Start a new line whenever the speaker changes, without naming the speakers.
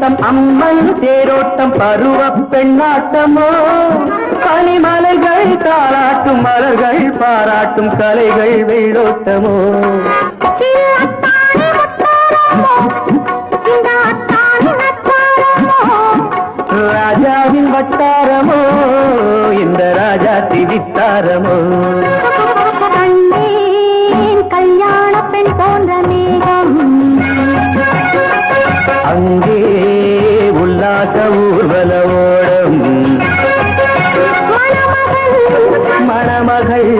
தேரோட்டம் அம்மன் தேரோட்டம் பருவ பெண்ணாட்டமோ பனிமலைகள் தாளாட்டும் மலர்கள் பாராட்டும் கலைகள் வெள்ளோட்டமோ ராஜாவின் வட்டாரமோ இந்த ராஜா திவித்தாரமோ
கல்யாண பெண் போன்ற மேகம்
அங்கே உல்லாச ஊர்வல ஓடம் மணமகள்